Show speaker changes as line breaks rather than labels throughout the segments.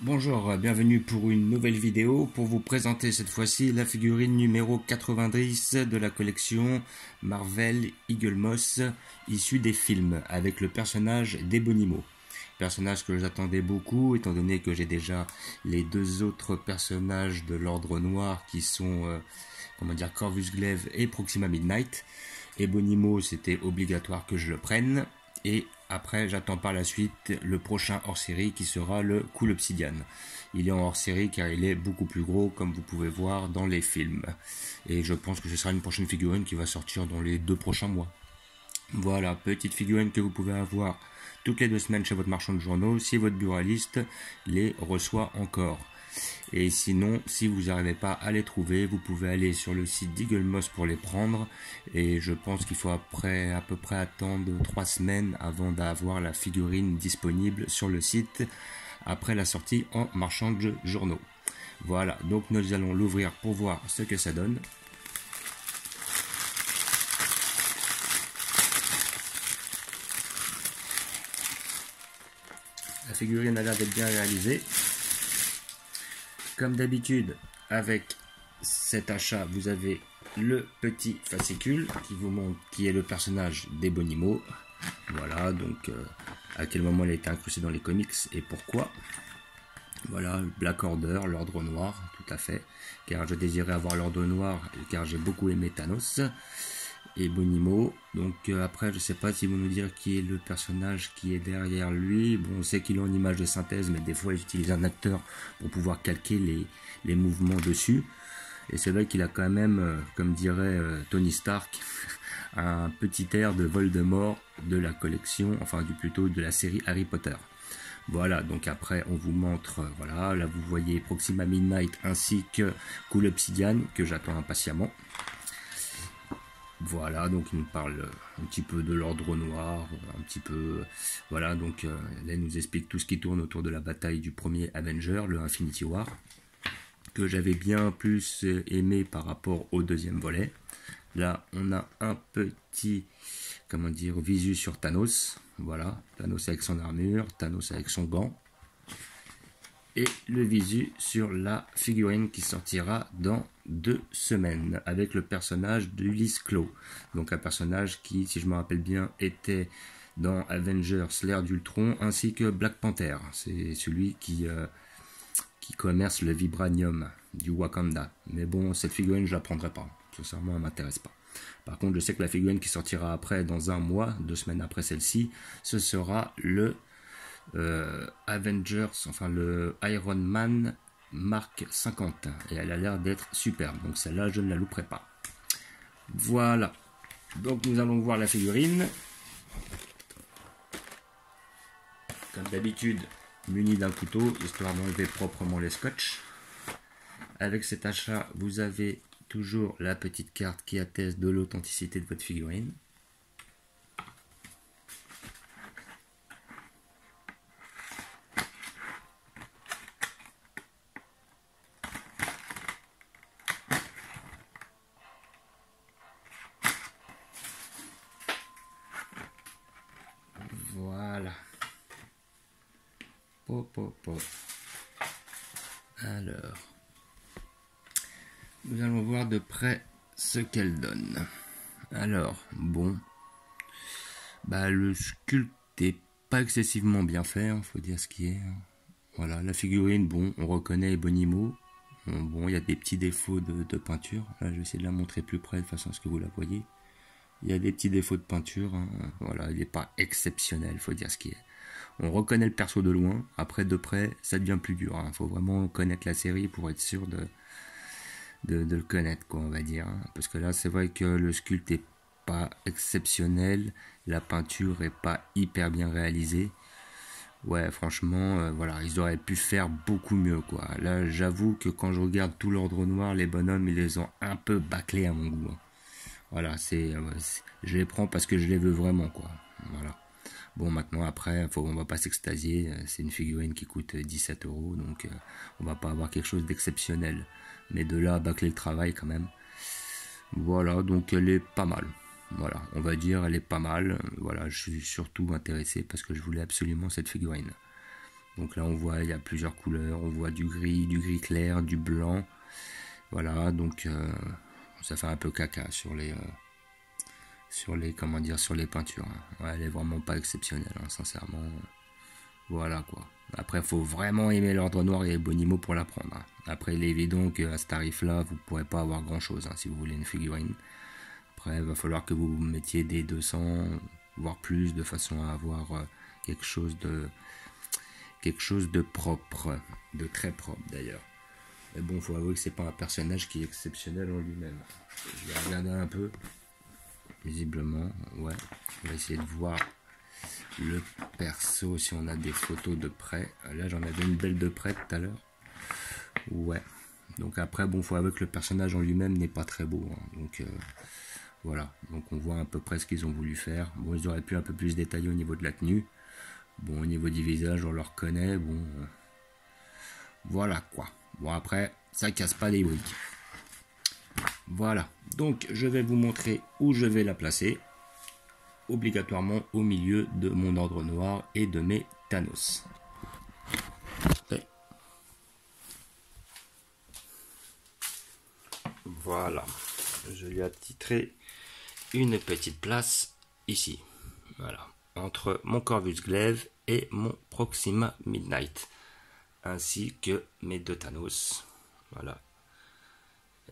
Bonjour, bienvenue pour une nouvelle vidéo pour vous présenter cette fois-ci la figurine numéro 90 de la collection Marvel Eagle Moss issue des films avec le personnage d'Ebonimo. Personnage que j'attendais beaucoup étant donné que j'ai déjà les deux autres personnages de l'Ordre Noir qui sont Corvus Glaive et Proxima Midnight. Ebonimo, c'était obligatoire que je le prenne. Et après, j'attends par la suite le prochain hors-série qui sera le Cool Obsidian. Il est en hors-série car il est beaucoup plus gros comme vous pouvez voir dans les films. Et je pense que ce sera une prochaine figurine qui va sortir dans les 2 prochains mois. Voilà, petite figurine que vous pouvez avoir toutes les 2 semaines chez votre marchand de journaux si votre buraliste les reçoit encore. Et sinon, si vous n'arrivez pas à les trouver, vous pouvez aller sur le site d'Eagle Moss pour les prendre. Et je pense qu'il faut à peu près attendre 3 semaines avant d'avoir la figurine disponible sur le site après la sortie en marchand de journaux. Voilà, donc nous allons l'ouvrir pour voir ce que ça donne. La figurine a l'air d'être bien réalisée. Comme d'habitude, avec cet achat, vous avez le petit fascicule qui vous montre qui est le personnage d'Ebonimo. Voilà, donc à quel moment il a été incrusté dans les comics et pourquoi. Voilà, Black Order, l'Ordre Noir, tout à fait. Car je désirais avoir l'Ordre Noir, car j'ai beaucoup aimé Thanos. Ebonimo. Donc après, je sais pas si vous nous dire qui est le personnage qui est derrière lui. Bon, on sait qu'il est en image de synthèse, mais des fois, ils utilisent un acteur pour pouvoir calquer les mouvements dessus. Et c'est vrai qu'il a quand même, comme dirait Tony Stark, un petit air de Voldemort de la collection, enfin plutôt de la série Harry Potter. Voilà, donc après on vous montre, voilà, là vous voyez Proxima Midnight ainsi que Cool Obsidian que j'attends impatiemment. Voilà, donc il nous parle un petit peu de l'Ordre Noir, un petit peu, voilà, donc là il nous explique tout ce qui tourne autour de la bataille du premier Avenger, le Infinity War, que j'avais bien plus aimé par rapport au deuxième volet. Là, on a un petit, visu sur Thanos, voilà, Thanos avec son armure, Thanos avec son gant, et le visu sur la figurine qui sortira dans 2 semaines avec le personnage d'Ulysse Klaue, donc un personnage qui, si je me rappelle bien, était dans Avengers l'ère d'Ultron ainsi que Black Panther. C'est celui qui commerce le vibranium du Wakanda. Mais bon, cette figurine je la prendrai pas, sincèrement elle m'intéresse pas. Par contre, je sais que la figurine qui sortira après dans 1 mois, 2 semaines après celle-ci, ce sera le Avengers, enfin le Iron Man Mark 50, et elle a l'air d'être superbe, donc celle-là je ne la louperai pas. Voilà, donc nous allons voir la figurine, comme d'habitude munie d'un couteau histoire d'enlever proprement les scotch. Avec cet achat vous avez toujours la petite carte qui atteste de l'authenticité de votre figurine. Voilà. Alors, nous allons voir de près ce qu'elle donne. Alors, bon, le sculpte est pas excessivement bien fait, faut dire ce qui est. Voilà, la figurine, bon, on reconnaît Ebonimo. Bon, il y a des petits défauts de peinture. Là, je vais essayer de la montrer plus près de façon à ce que vous la voyez. Il y a des petits défauts de peinture. Voilà, il n'est pas exceptionnel, faut dire ce qui est. On reconnaît le perso de loin. Après, de près, ça devient plus dur. Faut vraiment connaître la série pour être sûr de le connaître, quoi, on va dire. Parce que là, c'est vrai que le sculpte est pas exceptionnel. La peinture est pas hyper bien réalisée. Ouais, franchement, voilà, ils auraient pu faire beaucoup mieux, quoi. Là, j'avoue que quand je regarde tout l'Ordre Noir, les bonhommes, ils les ont un peu bâclés à mon goût. Voilà, je les prends parce que je les veux vraiment, quoi. Voilà. Bon, maintenant, après, on va pas s'extasier. C'est une figurine qui coûte 17 €, donc on va pas avoir quelque chose d'exceptionnel. Mais de là à bâcler le travail, quand même. Voilà, donc elle est pas mal. Voilà, on va dire, elle est pas mal. Voilà, je suis surtout intéressé parce que je voulais absolument cette figurine. Donc là on voit il y a plusieurs couleurs, on voit du gris clair, du blanc. Voilà, donc ça fait un peu caca sur les comment dire, sur les peintures. Ouais, elle est vraiment pas exceptionnelle, hein, sincèrement. Voilà quoi. Après, il faut vraiment aimer l'Ordre Noir et Bonimo pour la prendre, hein. Après, il est évident qu'à ce tarif-là, vous pourrez pas avoir grand-chose, hein, si vous voulez une figurine. Après, il va falloir que vous mettiez des 200, voire plus, de façon à avoir quelque chose de propre, de très propre d'ailleurs. Mais bon, faut avouer que c'est pas un personnage qui est exceptionnel en lui-même. Je vais regarder un peu. Visiblement, ouais. On va essayer de voir le perso si on a des photos de près. Là, j'en avais une belle de près tout à l'heure. Ouais. Donc après, bon, faut avouer que le personnage en lui-même n'est pas très beau, hein. Donc voilà. Donc on voit à peu près ce qu'ils ont voulu faire. Bon, ils auraient pu un peu plus détailler au niveau de la tenue. Bon, au niveau du visage, on le reconnaît. Bon, voilà quoi. Bon, après, ça casse pas les briques. Voilà. Donc, je vais vous montrer où je vais la placer. Obligatoirement au milieu de mon Ordre Noir et de mes Thanos. Okay. Voilà. Je lui ai attitré une petite place ici. Voilà. Entre mon Corvus Glaive et mon Proxima Midnight. Ainsi que mes deux Thanos. Voilà.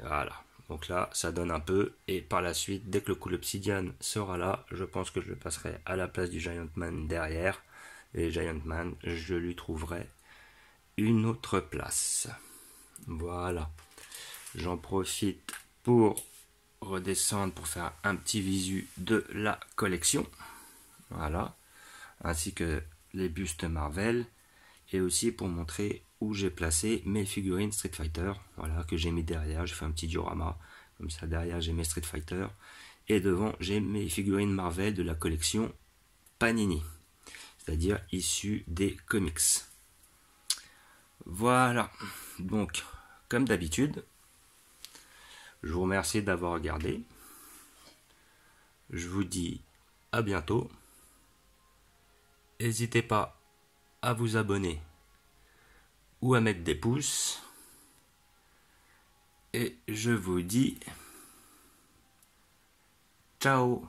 Voilà. Donc là, ça donne un peu. Et par la suite, dès que le coup l'obsidian sera là, je pense que je le passerai à la place du Giant Man derrière. Et Giant Man, je lui trouverai une autre place. Voilà. J'en profite pour redescendre pour faire un petit visu de la collection. Voilà. Ainsi que les bustes Marvel. Et aussi pour montrer où j'ai placé mes figurines Street Fighter, voilà, que j'ai mis derrière. J'ai fait un petit diorama, comme ça derrière j'ai mes Street Fighter, et devant j'ai mes figurines Marvel de la collection Panini, c'est-à-dire issues des comics. Voilà, donc comme d'habitude, je vous remercie d'avoir regardé. Je vous dis à bientôt. N'hésitez pas à vous abonner ou à mettre des pouces. Et je vous dis ciao.